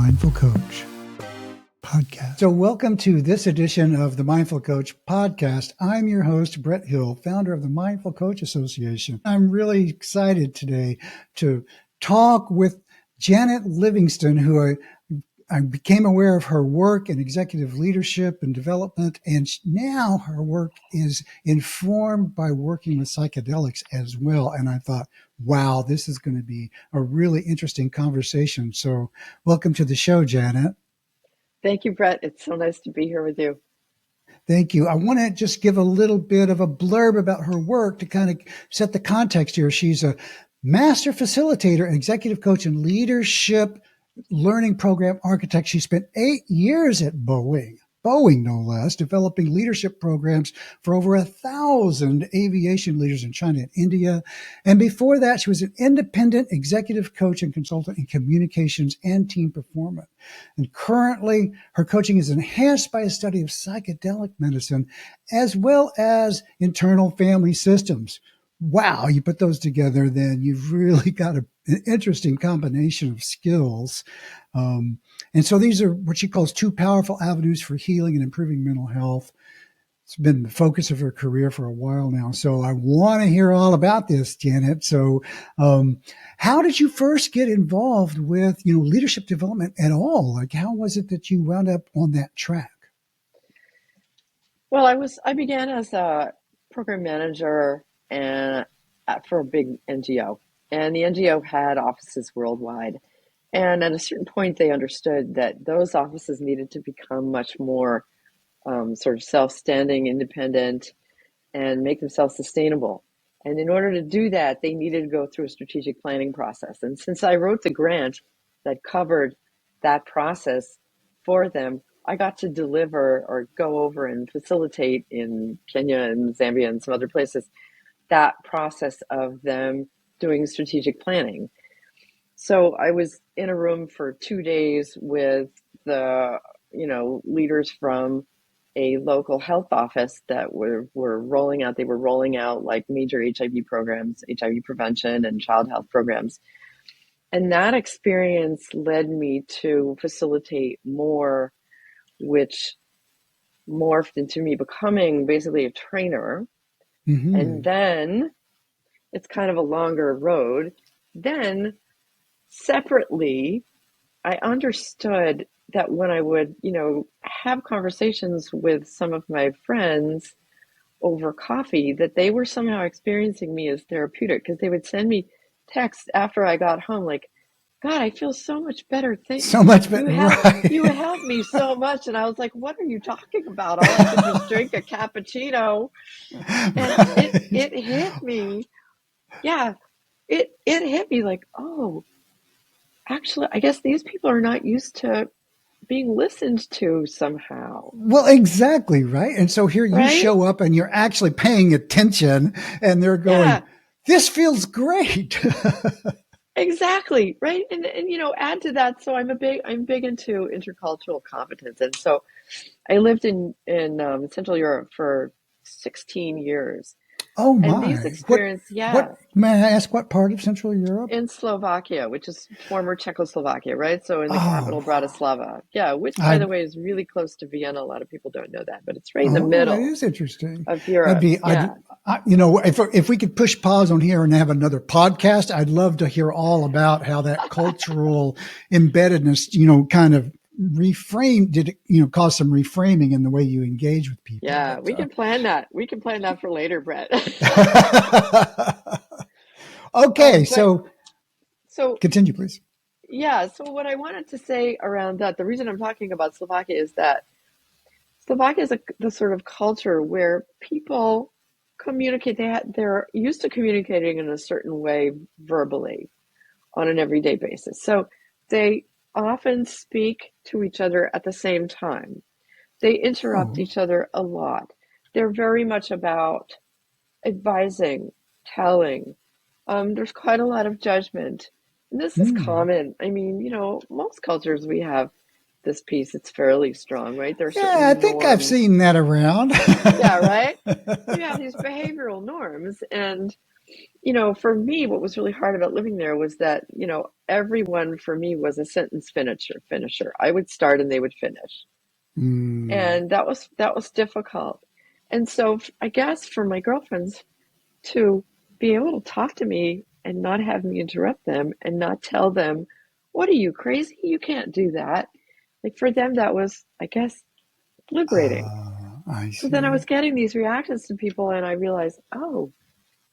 Mindful Coach podcast. So welcome to this edition of the Mindful Coach podcast. I'm your host, Brett Hill, founder of the Mindful Coach Association. I'm really excited today to talk with Janet Livingston, who I became aware of her work in executive leadership and development, and now her work is informed by working with psychedelics as well. And I thought, wow, this is going to be a really interesting conversation. So welcome to the show, Janet. Thank you, Brett. It's so nice to be here with you. Thank you. I want to just give a little bit of a blurb about her work to kind of set the context here. She's a master facilitator, executive coach, and leadership learning program architect. She spent 8 years at Boeing no less, developing leadership programs for over 1,000 aviation leaders in China and India. And before that, she was an independent executive coach and consultant in communications and team performance. And currently, her coaching is enhanced by a study of psychedelic medicine, as well as internal family systems. Wow, you put those together, then you've really got an interesting combination of skills. And so these are what she calls two powerful avenues for healing and improving mental health. It's been the focus of her career for a while now. So I want to hear all about this, Janet. So how did you first get involved with, leadership development at all? Like, how was it that you wound up on that track? Well, I began as a program manager and for a big NGO, and the NGO had offices worldwide. And at a certain point, they understood that those offices needed to become much more sort of self-standing, independent, and make themselves sustainable. And in order to do that, they needed to go through a strategic planning process. And since I wrote the grant that covered that process for them, I got to deliver or go over and facilitate in Kenya and Zambia and some other places that process of them doing strategic planning. So I was in a room for 2 days with the, leaders from a local health office that were rolling out. They were rolling out like major HIV programs, HIV prevention and child health programs. And that experience led me to facilitate more, which morphed into me becoming basically a trainer. Mm-hmm. And then it's kind of a longer road. Then separately, I understood that when I would, have conversations with some of my friends over coffee, that they were somehow experiencing me as therapeutic, because they would send me texts after I got home like, God, I feel so much better. So much better. You helped me so much. And I was like, what are you talking about? All I could just drink a cappuccino. And it hit me. Yeah, it hit me like, oh, actually, I guess these people are not used to being listened to somehow. Well, exactly, right? And so here you show up and you're actually paying attention and they're going, this feels great. Exactly, right? And add to that, so I'm big into intercultural competence. And so I lived in Central Europe for 16 years. Oh my! And these experiences, may I ask what part of Central Europe? In Slovakia, which is former Czechoslovaquia, right? So in the capital, Bratislava. Yeah, which, by the way, is really close to Vienna. A lot of people don't know that, but it's right in the middle. That is interesting. Of Europe. If we could push pause on here and have another podcast, I'd love to hear all about how that cultural embeddedness, kind of did it, cause some reframing in the way you engage with people? Yeah, we can plan that. We can plan that for later, Brett. Okay, so continue, please. Yeah, so what I wanted to say around that, the reason I'm talking about Slovakia is that Slovakia is the sort of culture where people communicate. They're used to communicating in a certain way verbally on an everyday basis. So they often speak to each other at the same time. They interrupt each other a lot. They're very much about advising, telling. There's quite a lot of judgment. And this is common. I mean, most cultures we have this piece. It's fairly strong, right? There's I think I've seen that around. Yeah, right? You have these behavioral norms. And For me, what was really hard about living there was that, everyone for me was a sentence finisher. I would start and they would finish. Mm. And that was difficult. And so I guess for my girlfriends to be able to talk to me and not have me interrupt them and not tell them, "What are you, crazy? You can't do that." Like for them, that was, I guess, liberating. I So then I was see. getting these reactions to people and I realized, oh,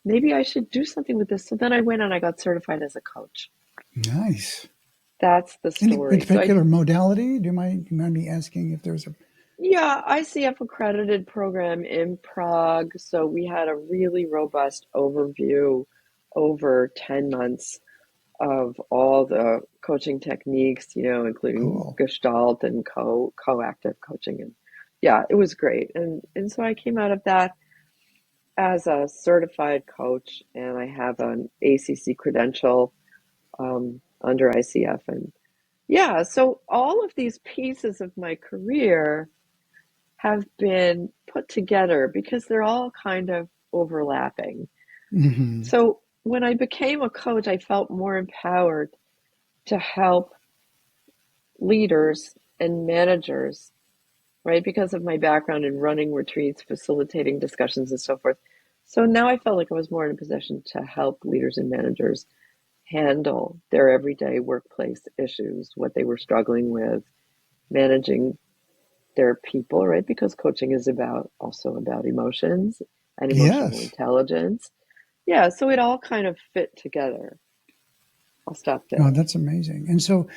maybe I should do something with this. So then I went and I got certified as a coach. Nice. That's the Any story. So particular modality? Do you mind me asking if there's a? yeah, ICF accredited program in Prague. So we had a really robust overview over 10 months of all the coaching techniques, including Cool. Gestalt and co-active coaching. And yeah, it was great. And so I came out of that as a certified coach, and I have an ACC credential under ICF. And yeah, so all of these pieces of my career have been put together because they're all kind of overlapping. Hmm. So when I became a coach, I felt more empowered to help leaders and managers, right? Because of my background in running retreats, facilitating discussions, and so forth. So now I felt like I was more in a position to help leaders and managers handle their everyday workplace issues, what they were struggling with, managing their people, right? Because coaching is also about emotions and emotional Yes. intelligence. Yeah, so it all kind of fit together. I'll stop Oh, there. that's amazing. And so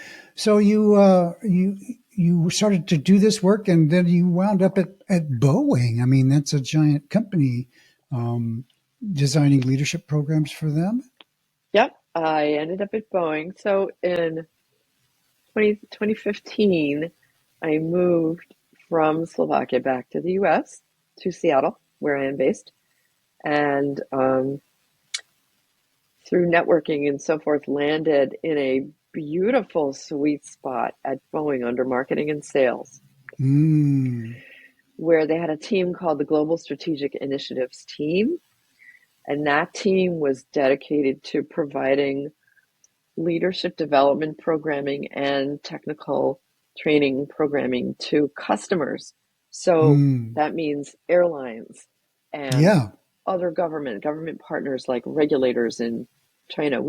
you started to do this work, and then you wound up at Boeing. I mean, that's a giant company, um, designing leadership programs for them. Yep, I ended up at Boeing. So in 2015, I moved from Slovakia back to the US, to Seattle, where I am based. And through networking and so forth, landed in a beautiful sweet spot at Boeing under marketing and sales, Mm. where they had a team called the Global Strategic Initiatives Team. And that team was dedicated to providing leadership development programming and technical training programming to customers. So Mm. that means airlines and Yeah. other government partners like regulators in China.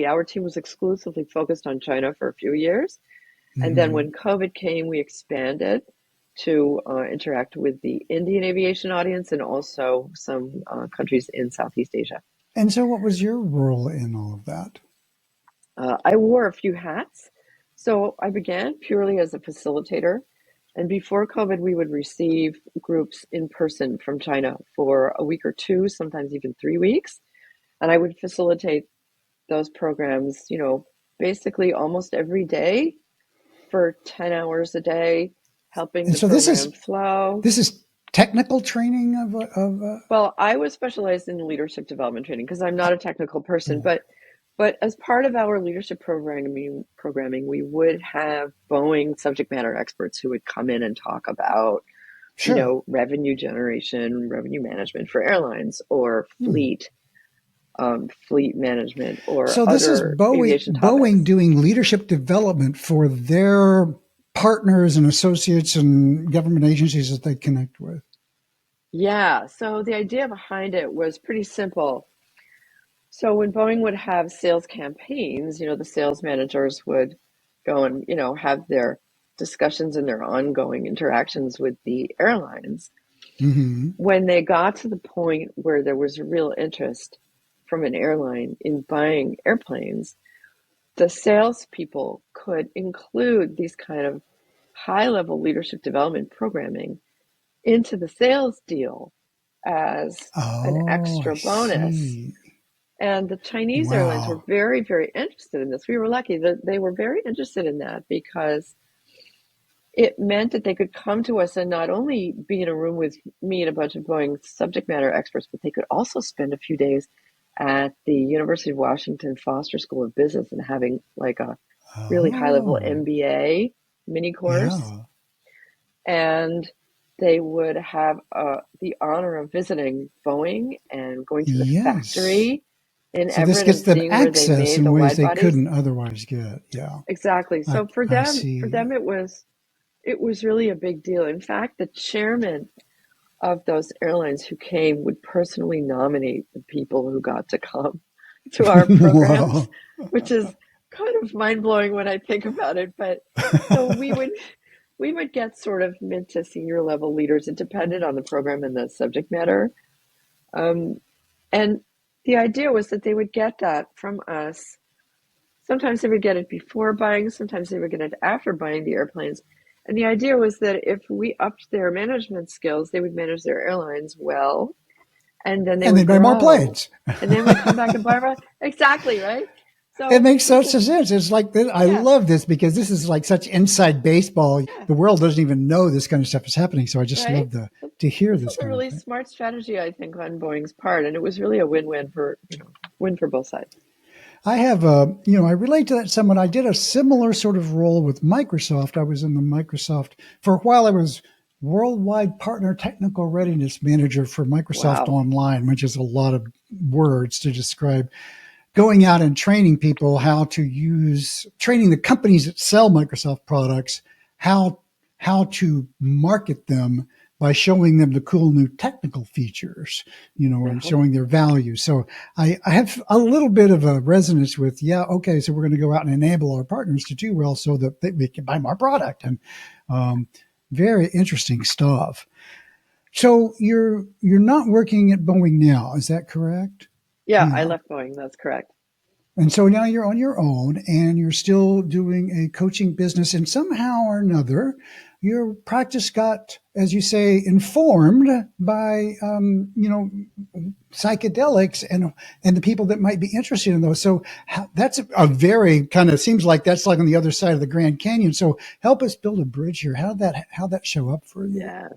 Our team was exclusively focused on China for a few years. And then Hmm. when COVID came, we expanded to interact with the Indian aviation audience and also some countries in Southeast Asia. And so, what was your role in all of that? I wore a few hats. So I began purely as a facilitator. And before COVID, we would receive groups in person from China for a week or two, sometimes even 3 weeks. And I would facilitate those programs, basically almost every day for 10 hours a day, helping And the so, this program is flow. this is technical training of Well, I was specialized in leadership development training because I'm not a technical person, oh, but as part of our leadership programming, we would have Boeing subject matter experts who would come in and talk about, sure. revenue generation, revenue management for airlines, or Hmm. fleet management, or So this is other aviation Boeing topics. doing leadership development for their partners and associates and government agencies that they connect with. Yeah, so the idea behind it was pretty simple. So when Boeing would have sales campaigns, the sales managers would go and, have their discussions and their ongoing interactions with the airlines. Hmm. When they got to the point where there was real interest from an airline in buying airplanes, the salespeople could include these kind of high level leadership development programming into the sales deal as an Oh, I extra bonus. see. And the Chinese airlines were Wow. very, very interested in this. We were lucky that they were very interested in that because it meant that they could come to us and not only be in a room with me and a bunch of Boeing subject matter experts, but they could also spend a few days at the University of Washington Foster School of Business and having like a really high level Oh, MBA mini course. yeah. And they would have the honor of visiting Boeing and going to the Yes. factory in So this Everett gets and them seeing where they access made in the ways wide they bodies. couldn't otherwise get. Yeah. Exactly. So I see. for them it was really a big deal. In fact, the chairman of those airlines who came would personally nominate the people who got to come to our programs, Wow. which is kind of mind blowing when I think about it. But so we would get sort of mid to senior level leaders. It depended on the program and the subject matter. Um, and the idea was that they would get that from us. Sometimes they would get it before buying, sometimes they would get it after buying the airplanes. And the idea was that if we upped their management skills, they would manage their airlines well, and then they And they would buy more grow. planes. And then we come back and buy more. Exactly, right? It So makes it's such a, sense. It's like I yeah, love this because this is like such inside baseball. yeah, The world doesn't even know this kind of stuff is happening. So I just right? love to hear This this was a kind of really thing. smart strategy, I think, on Boeing's part, and it was really a win-win for win for both sides. I have I relate to that somewhat. I did a similar sort of role with Microsoft. I was in the Microsoft for a while. I was worldwide partner technical readiness manager for Microsoft Wow. Online, which is a lot of words to describe going out and training people how to training the companies that sell Microsoft products, how to market them by showing them the cool new technical features, and Uh-huh. showing their value. So I have a little bit of a resonance with, yeah, okay, so we're going to go out and enable our partners to do well so that we can buy more product. And um, very interesting stuff. So you're not working at Boeing now, is that correct? Yeah, I Yeah. left Boeing. That's correct. And so now you're on your own and you're still doing a coaching business, and somehow or another, your practice got, as you say, informed by, psychedelics and the people that might be interested in those. So that's a very kind of seems like that's like on the other side of the Grand Canyon. So help us build a bridge here. How that show up for you? Yeah.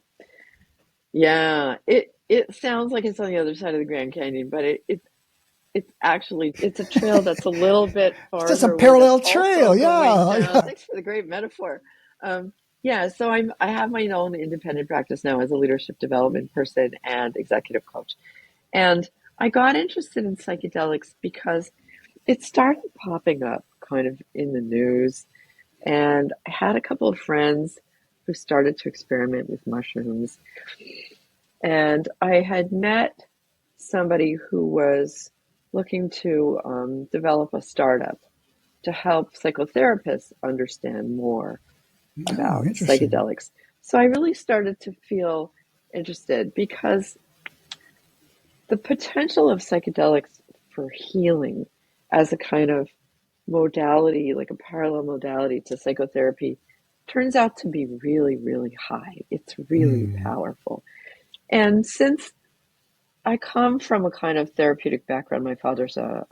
Yeah. It sounds like it's on the other side of the Grand Canyon, but it's actually it's a trail that's a little bit It's just a farther away that's parallel also trail. going Yeah. down. Yeah. Thanks for the great metaphor. Yeah, so I have my own independent practice now as a leadership development person and executive coach. And I got interested in psychedelics because it started popping up kind of in the news. And I had a couple of friends who started to experiment with mushrooms. And I had met somebody who was looking to develop a startup to help psychotherapists understand more Oh, about interesting. psychedelics. So I really started to feel interested because the potential of psychedelics for healing as a kind of modality, like a parallel modality to psychotherapy, turns out to be really, really high. It's really Hmm. powerful. And since I come from a kind of therapeutic background, my father's a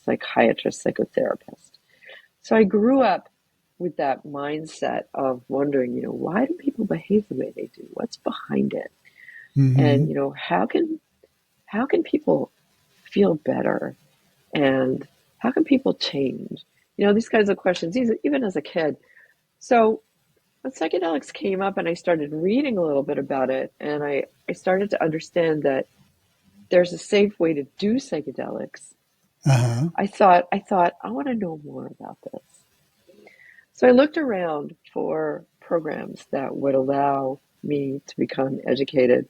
psychiatrist, psychotherapist. So I grew up with that mindset of wondering, why do people behave the way they do? What's behind it? And, Hmm. how can people feel better? And how can people change? These kinds of questions, even as a kid. So when psychedelics came up and I started reading a little bit about it, and I started to understand that there's a safe way to do psychedelics, Uh-huh. I thought, I want to know more about this. So I looked around for programs that would allow me to become educated,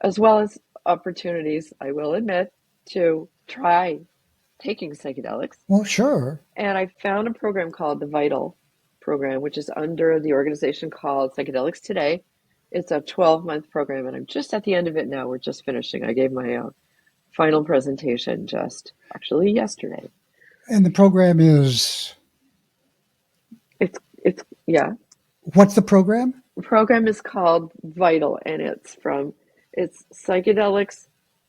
as well as opportunities, I will admit, to try taking psychedelics. Well, sure. And I found a program called the Vital program, which is under the organization called Psychedelics Today. It's a 12-month program, and I'm just at the end of it now. We're just finishing. I gave my final presentation just actually yesterday. And the program is It's yeah. what's the program? The program is called Vital, and it's psychedelics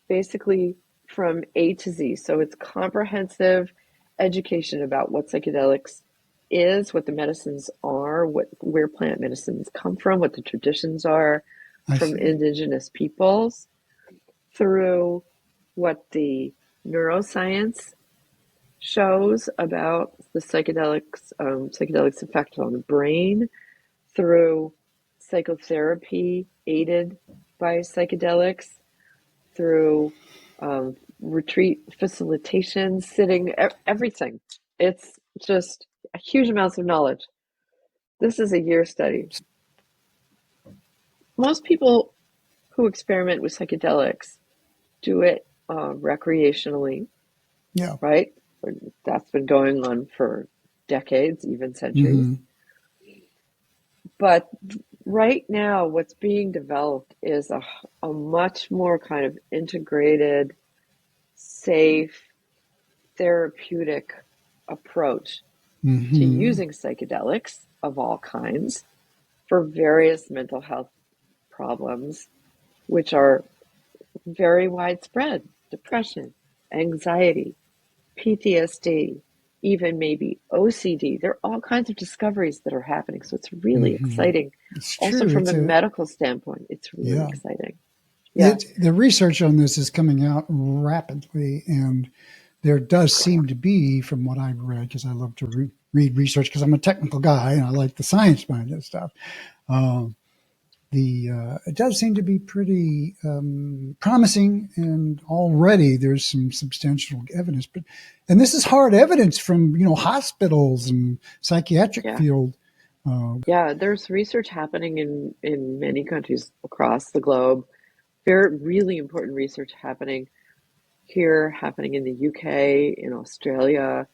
basically from A to Z. So it's comprehensive education about what psychedelics is, what the medicines are, where plant medicines come from, what the traditions are I from see. indigenous peoples, through what the neuroscience shows about the psychedelics effect on the brain, through psychotherapy aided by psychedelics through retreat facilitation, sitting, everything. It's just huge amounts of knowledge. This is a year study. Most people who experiment with psychedelics do it recreationally, Yeah. right? That's been going on for decades, even centuries. Mm-hmm. But right now, what's being developed is a much more kind of integrated, safe, therapeutic approach to Mm-hmm. using psychedelics of all kinds for various mental health problems, which are very widespread: depression, anxiety, PTSD, even maybe OCD. There are all kinds of discoveries that are happening. So it's really Mm-hmm. exciting. It's Also, true. from a medical standpoint, it's really Yeah. exciting. Yeah. The research on this is coming out rapidly, and there does seem to be, from what I've read, because I love to read research because I'm a technical guy and I like the science behind this stuff. Um, it does seem to be pretty promising, and already there's some substantial evidence. And this is hard evidence from hospitals and psychiatric Yeah. field. Yeah. There's research happening in many countries across the globe. Very, really important research happening here, happening in the UK, in Australia,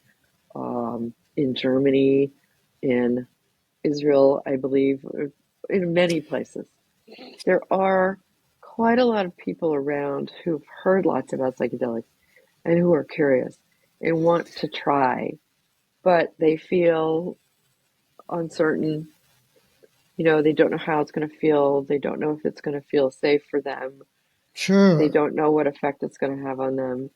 in Germany, in Israel, I believe, in many places. There are quite a lot of people around who've heard lots about psychedelics and who are curious and want to try, but they feel uncertain. They don't know how it's going to feel. They don't know if it's going to feel safe for them. They Sure. don't know what effect it's going to have on them.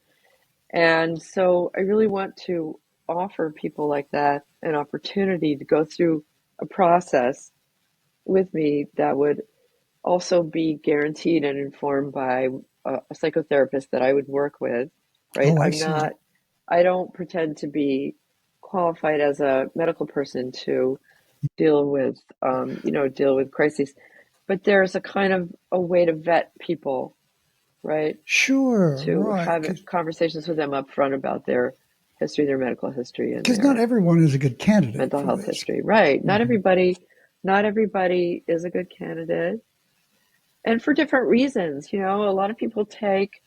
And so I really want to offer people like that an opportunity to go through a process with me that would also be guaranteed and informed by a psychotherapist that I would work with, right? Oh, I see. I don't pretend to be qualified as a medical person to deal with crises, but there's a kind of a way to vet people, right? Sure. To Right. have conversations with them up front about their history, their medical history, and Because not their everyone is a good candidate mental for health this. history. Right. Mm-hmm. Not everybody is a good candidate. And for different reasons. A lot of people take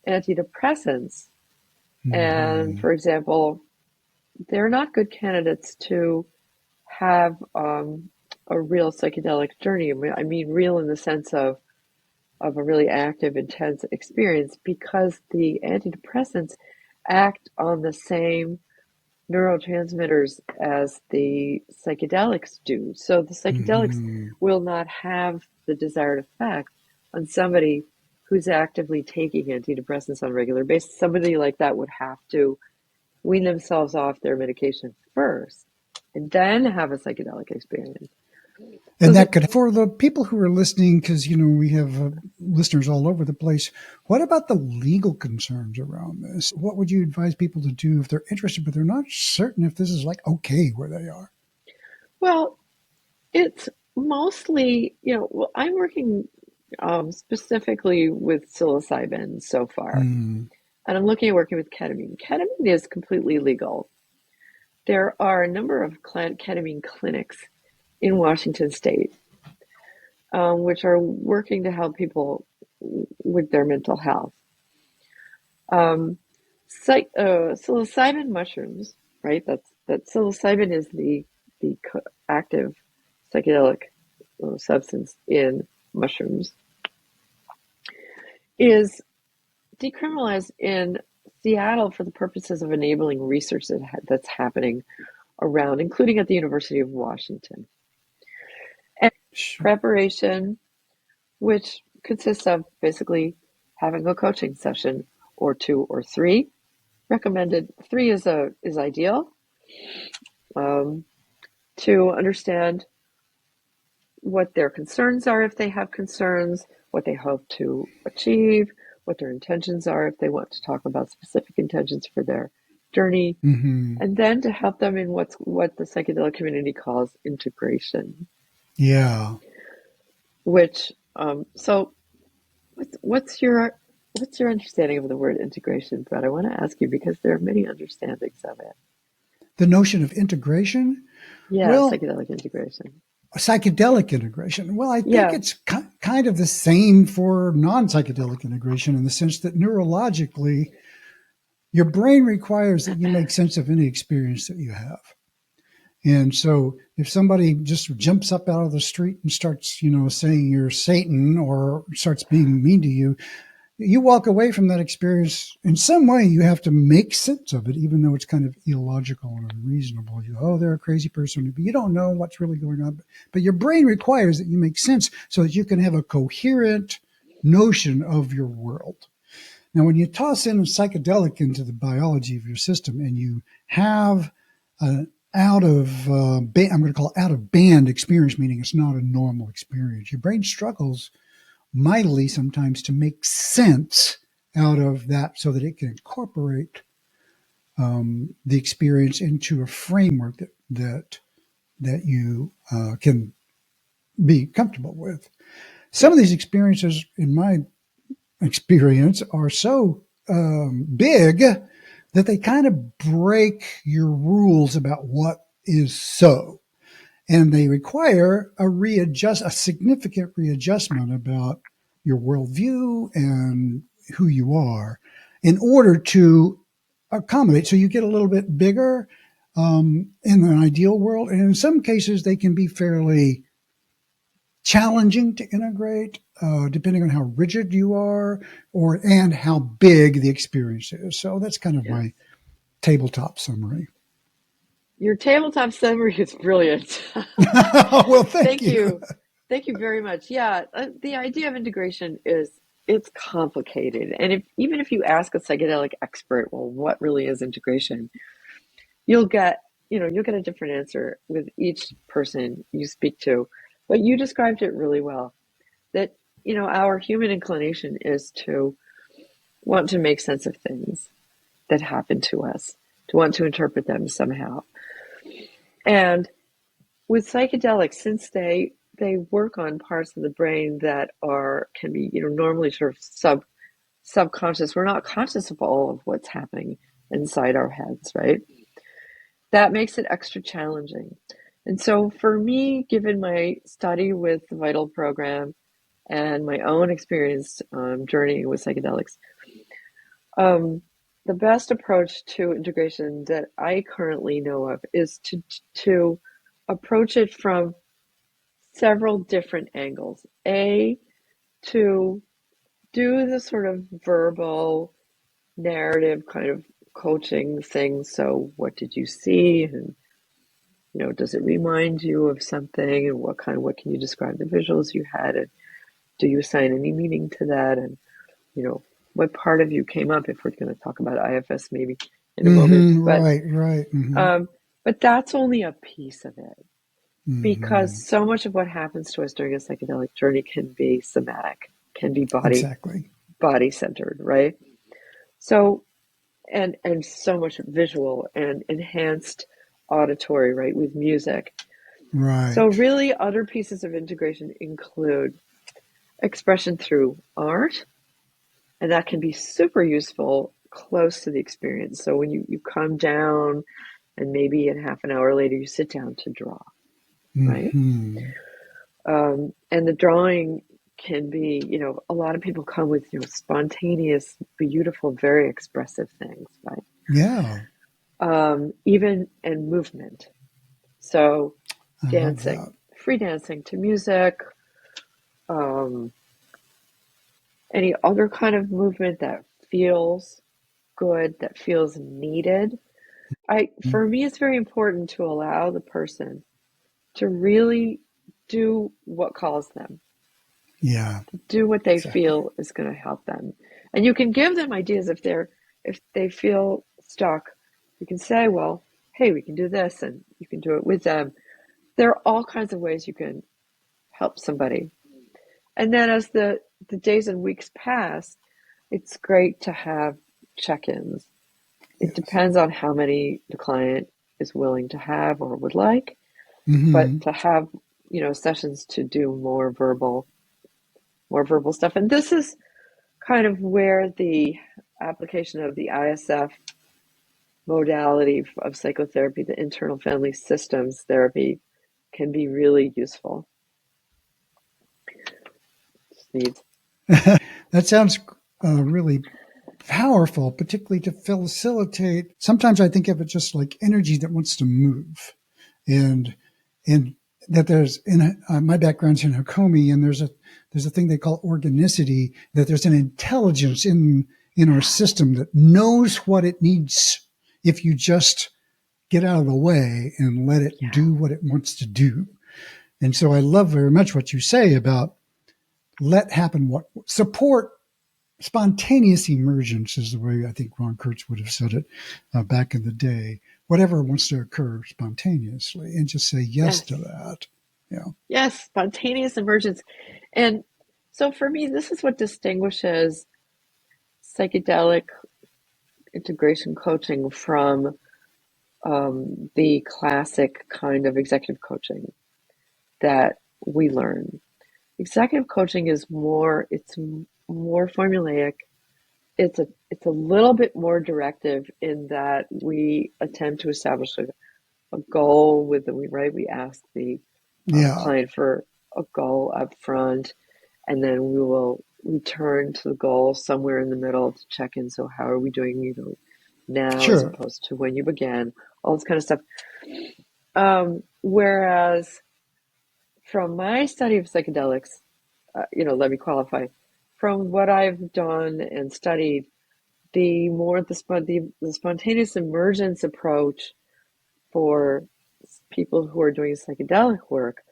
antidepressants, and Mm-hmm. for example, they're not good candidates to have a real psychedelic journey. I mean, real in the sense of a really active, intense experience, because the antidepressants act on the same neurotransmitters as the psychedelics do. So the psychedelics Mm-hmm. will not have the desired effect on somebody who's actively taking antidepressants on a regular basis. Somebody like that would have to wean themselves off their medication first and then have a psychedelic experience. So And that could, for the people who are listening, because, we have listeners all over the place, what about the legal concerns around this? What would you advise people to do if they're interested, but they're not certain if this is okay where they are? well, it's mostly, I'm working specifically with psilocybin so far. Mm. And I'm looking at working with ketamine. Ketamine is completely legal. There are a number of ketamine clinics in Washington state, which are working to help people with their mental health. Um, Psilocybin mushrooms, right? That psilocybin is the active psychedelic substance in mushrooms, is decriminalized in Seattle for the purposes of enabling research that's happening around, including at the University of Washington. And Sure. preparation, which consists of basically having a coaching session or two or three. Recommended three is ideal, um, to understand what their concerns are if they have concerns, what they hope to achieve, what their intentions are if they want to talk about specific intentions for their journey, Mm-hmm. and then to help them in what the psychedelic community calls integration. Yeah. which so what's your understanding of the word integration, Brett? I want to ask you because there are many understandings of it. The notion of integration? Yeah, Well, psychedelic integration. psychedelic integration. Well, I think Yeah. it's kind of the same for non-psychedelic integration in the sense that neurologically, your brain requires that you make sense of any experience that you have. And so if somebody just jumps up out of the street and starts, saying you're Satan or starts being mean to you, you walk away from that experience in some way. You have to make sense of it, even though it's kind of illogical and unreasonable. They're a crazy person, but you don't know what's really going on. But your brain requires that you make sense so that you can have a coherent notion of your world. Now, when you toss in a psychedelic into the biology of your system and you have an I'm going to call it out of band experience, meaning it's not a normal experience. Your brain struggles mightily sometimes to make sense out of that so that it can incorporate the experience into a framework that you can be comfortable with. Some of these experiences, in my experience, are so big that they kind of break your rules about what is so. And they require a significant readjustment about your worldview and who you are in order to accommodate. So you get a little bit bigger in an ideal world. And in some cases, they can be fairly challenging to integrate, depending on how rigid you are and how big the experience is. So that's kind of my tabletop summary. Your tabletop summary is brilliant. Well, thank Thank you. you. Thank you very much. Yeah, the idea of integration it's complicated. And even if you ask a psychedelic expert, well, what really is integration? You'll get, you'll get a different answer with each person you speak to. But you described it really well. That, our human inclination is to want to make sense of things that happen to us, to want to interpret them somehow. And with psychedelics, since they work on parts of the brain that can be normally sort of subconscious. We're not conscious of all of what's happening inside our heads, right? That makes it extra challenging. And so for me, given my study with the Vital program and my own experience journeying with psychedelics, the best approach to integration that I currently know of is to approach it from several different angles. To do the sort of verbal narrative kind of coaching thing. So what did you see? And, does it remind you of something? And what can you describe the visuals you had? And do you assign any meaning to that? And, what part of you came up, if we're going to talk about IFS maybe in a moment. Right. But that's only a piece of it. Because Mm-hmm. so much of what happens to us during a psychedelic journey can be somatic, can be Exactly. body centered, right? So and so much visual and enhanced auditory, right, with music. So Right. really other pieces of integration include expression through art, and that can be super useful close to the experience. So when you come down and maybe a half an hour later you sit down to draw, right? Mm-hmm. And the drawing can be, a lot of people come with, spontaneous, beautiful, very expressive things, right? Yeah. Even and movement. So I love dancing, that. free dancing to music, um, any other kind of movement that feels good, that feels needed. For me, it's very important to allow the person to really do what calls them, Yeah. do what they Exactly. feel is going to help them. And you can give them ideas if they feel stuck. You can say, well, hey, we can do this, and you can do it with them. There are all kinds of ways you can help somebody. And then as the days and weeks pass, it's great to have check-ins. It Yes. depends on how many the client is willing to have or would like, but Mm-hmm. to have, sessions to do more verbal more verbal stuff. And this is kind of where the application of the ISF modality of psychotherapy, the internal family systems therapy, can be really useful. Just needs. That sounds really powerful, particularly to facilitate. Sometimes I think of it just like energy that wants to move, and and that there's in my background's in Hakomi, and there's a thing they call organicity. That there's an intelligence in our system that knows what it needs if you just get out of the way and let it do what it wants to do. And so I love very much what you say about let happen what support spontaneous emergence is the way I think Ron Kurtz would have said it back in the day. Whatever wants to occur spontaneously, and just say yes to that. Yeah. Yes, spontaneous emergence. And so for me, this is what distinguishes psychedelic integration coaching from the classic kind of executive coaching that we learn. Executive coaching is it's more formulaic. It's a little bit more directive in that we attempt to establish a goal with we ask the client for a goal up front, and then we will return to the goal somewhere in the middle to check in. So how are we doing now as opposed to when you began? All this kind of stuff. Whereas from my study of psychedelics, let me qualify. From what I've done and studied, the spontaneous emergence approach for people who are doing psychedelic work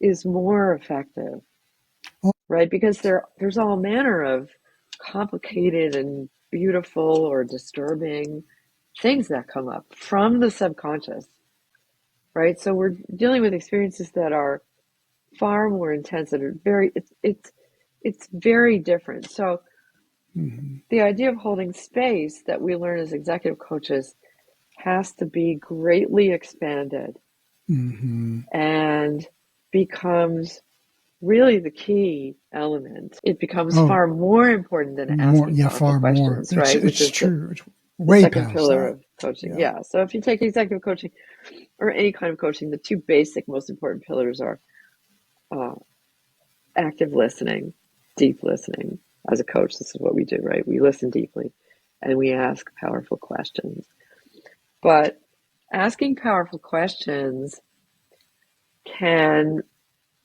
is more effective, right? Because there's all manner of complicated and beautiful or disturbing things that come up from the subconscious, right? So we're dealing with experiences that are far more intense and it's very different. So the idea of holding space that we learn as executive coaches has to be greatly expanded and becomes really the key element. It becomes far more important than asking powerful questions, right? It's true. It's way second past pillar that. of coaching. Yeah. So if you take executive coaching or any kind of coaching, the two basic most important pillars are active listening, deep listening. As a coach, this is what we do, right? We listen deeply and we ask powerful questions. But asking powerful questions can,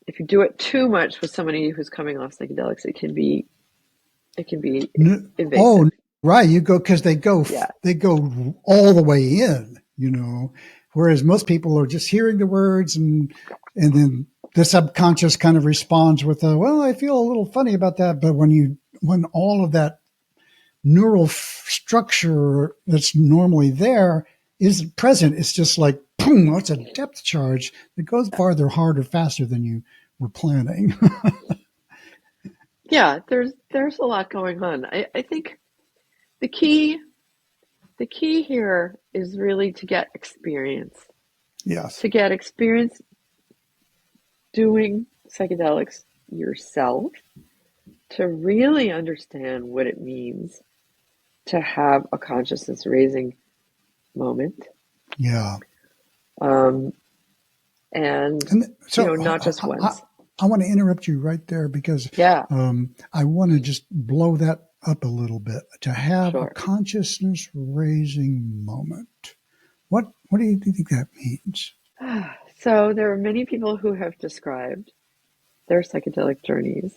if you do it too much with somebody who's coming off psychedelics, it can be invasive. Oh, right. You go because they go all the way in, whereas most people are just hearing the words and then the subconscious kind of responds with well, I feel a little funny about that. But when all of that neural structure that's normally there isn't present, it's just like, boom, it's a depth charge that goes farther, harder, faster than you were planning. Yeah, there's a lot going on. I think the key here is really to get experience. Yes. To get experience doing psychedelics yourself, to really understand what it means to have a consciousness raising moment. Yeah. And so not just once. I want to interrupt you right there because I want to just blow that up a little bit. To have a consciousness raising moment. What do you think that means? So there are many people who have described their psychedelic journeys.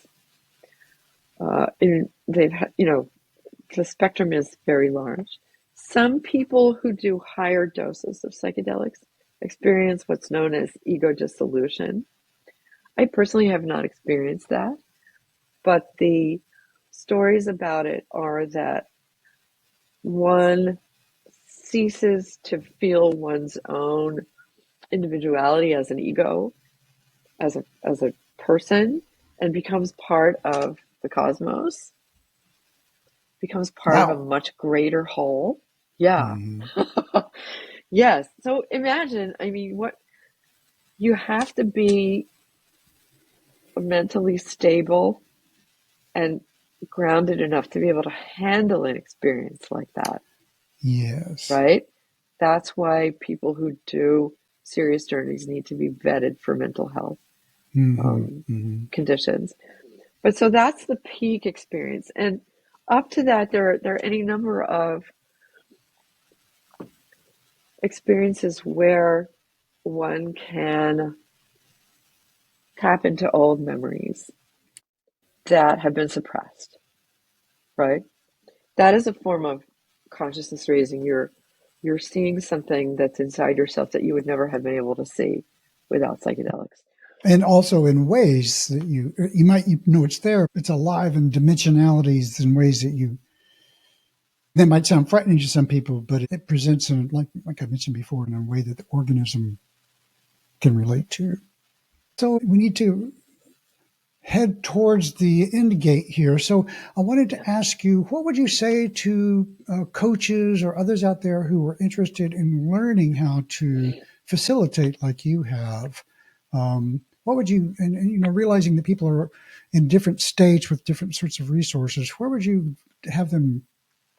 They've had, the spectrum is very large. Some people who do higher doses of psychedelics experience what's known as ego dissolution. I personally have not experienced that, but the stories about it are that one ceases to feel one's own individuality as an ego, as a person, and becomes part of the cosmos, becomes part of a much greater whole. Yeah. Yes. So imagine, what you have to be mentally stable and grounded enough to be able to handle an experience like that, Yes. right? That's why people who do serious journeys need to be vetted for mental health Hmm. Hmm. conditions. But so that's the peak experience. And up to that, there are any number of experiences where one can tap into old memories that have been suppressed, right? That is a form of consciousness raising. You're seeing something that's inside yourself that you would never have been able to see without psychedelics. And also in ways that you might know it's there. It's alive in dimensionalities in ways that might sound frightening to some people, but it presents in like I mentioned before in a way that the organism can relate to. So we need to head towards the end gate here. So I wanted Yeah. to ask you, what would you say to coaches or others out there who are interested in learning how to facilitate like you have? What would you, and realizing that people are in different states with different sorts of resources, where would you have them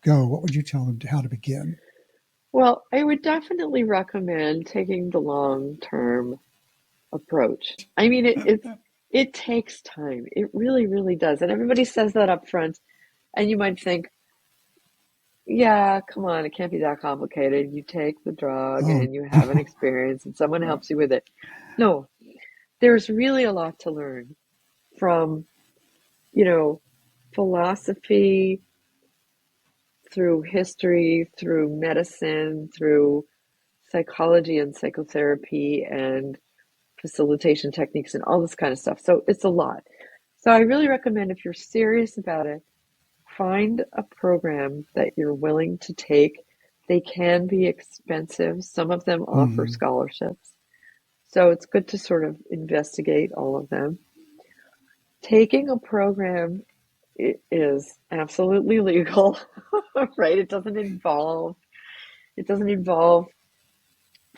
go? What would you tell them how to begin? Well, I would definitely recommend taking the long-term approach. I mean, it takes time. It really, really does. And everybody says that up front, and you might think, yeah, come on, it can't be that complicated. You take the drug Oh, and you have an experience and someone helps you with it. No, there's really a lot to learn from, you know, philosophy, through history, through medicine, through psychology and psychotherapy and facilitation techniques and all this kind of stuff. So it's a lot. So I really recommend, if you're serious about it, find a program that you're willing to take. They can be expensive. Some of them offer mhm. scholarships. So it's good to sort of investigate all of them. Taking a program is absolutely legal, right? It doesn't involve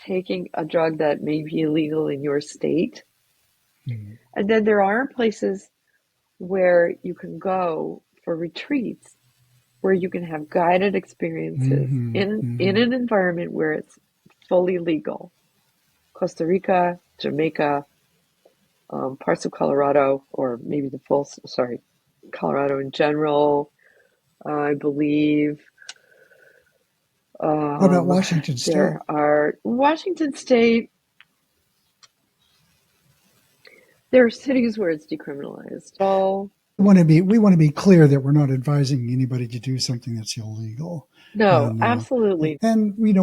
taking a drug that may be illegal in your state. Mhm. And then there are places where you can go for retreats where you can have guided experiences Mhm. in Mhm. an environment where it's fully legal. Costa Rica, Jamaica, parts of Colorado, or maybe Colorado in general, I believe. What about Um, Washington State? there are Washington State. There are cities where it's decriminalized. Oh, We want to be clear that we're not advising anybody to do something that's illegal, no, and absolutely,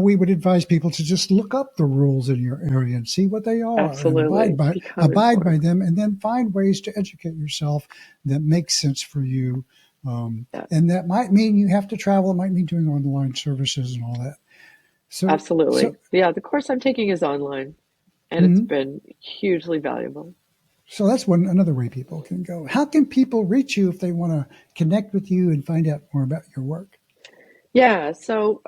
we would advise people to just look up the rules in your area and see what they are and abide absolutely by become abide by informed. them, and then find ways to educate yourself that makes sense for you. Yeah, And that might mean you have to travel. It might mean doing online services and all that. So so absolutely. Yeah, the course I'm taking is online, and it's mhm. been hugely valuable. So that's another way people can go. How can people reach you if they want to connect with you and find out more about your work? Yeah, so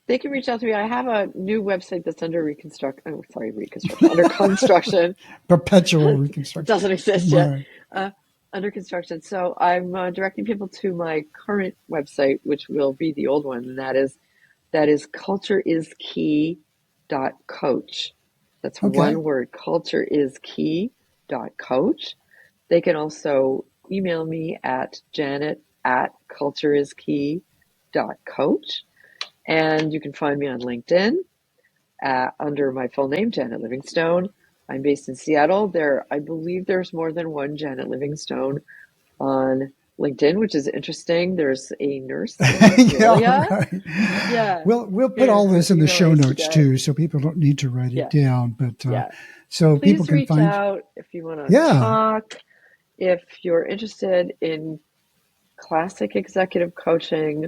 they can reach out to me. I have a new website that's under construction. Perpetual It reconstruction. doesn't exist yet. Right. Uh, Under construction. So I'm directing people to my current website, which will be the old one, and that is cultureiskey.coach. That's Okay. one word, cultureiskey.coach. They can also email me at janet@cultureiskey.coach. And you can find me on LinkedIn under my full name, Janet Livingstone. I'm based in Seattle. I believe there's more than one Janet Livingstone on LinkedIn, which is interesting. There's a nurse named Yeah, Julia. right. Yeah, We'll put and all her this in the email show is notes too, so people don't need to write it yeah, down. But yeah. so people Please can reach find. out if you want to Yeah. talk, if you're interested in classic executive coaching.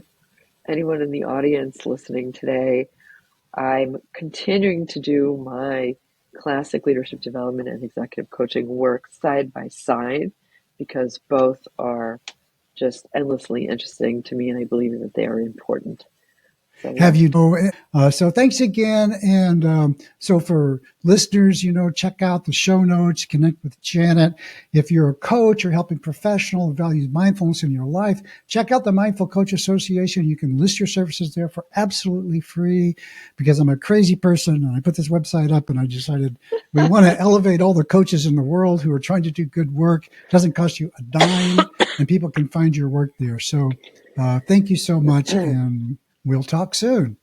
Anyone in the audience listening today, I'm continuing to do my classic leadership development and executive coaching work side by side because both are just endlessly interesting to me, and I believe that they are important. So, yeah. have you. So thanks again. And so for listeners, check out the show notes, connect with Janet. If you're a coach or helping professional who values mindfulness in your life, check out the Mindful Coach Association. You can list your services there for absolutely free, because I'm a crazy person and I put this website up and I decided we want to elevate all the coaches in the world who are trying to do good work. It doesn't cost you a dime and people can find your work there. So thank you so much, and we'll talk soon.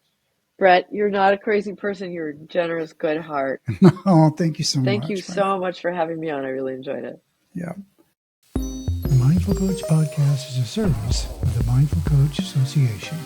Brett, you're not a crazy person. You're a generous, good heart. Oh, thank you so Thank much. you so much for having me on. I really enjoyed it. Yeah. The Mindful Coach Podcast is a service of the Mindful Coach Association.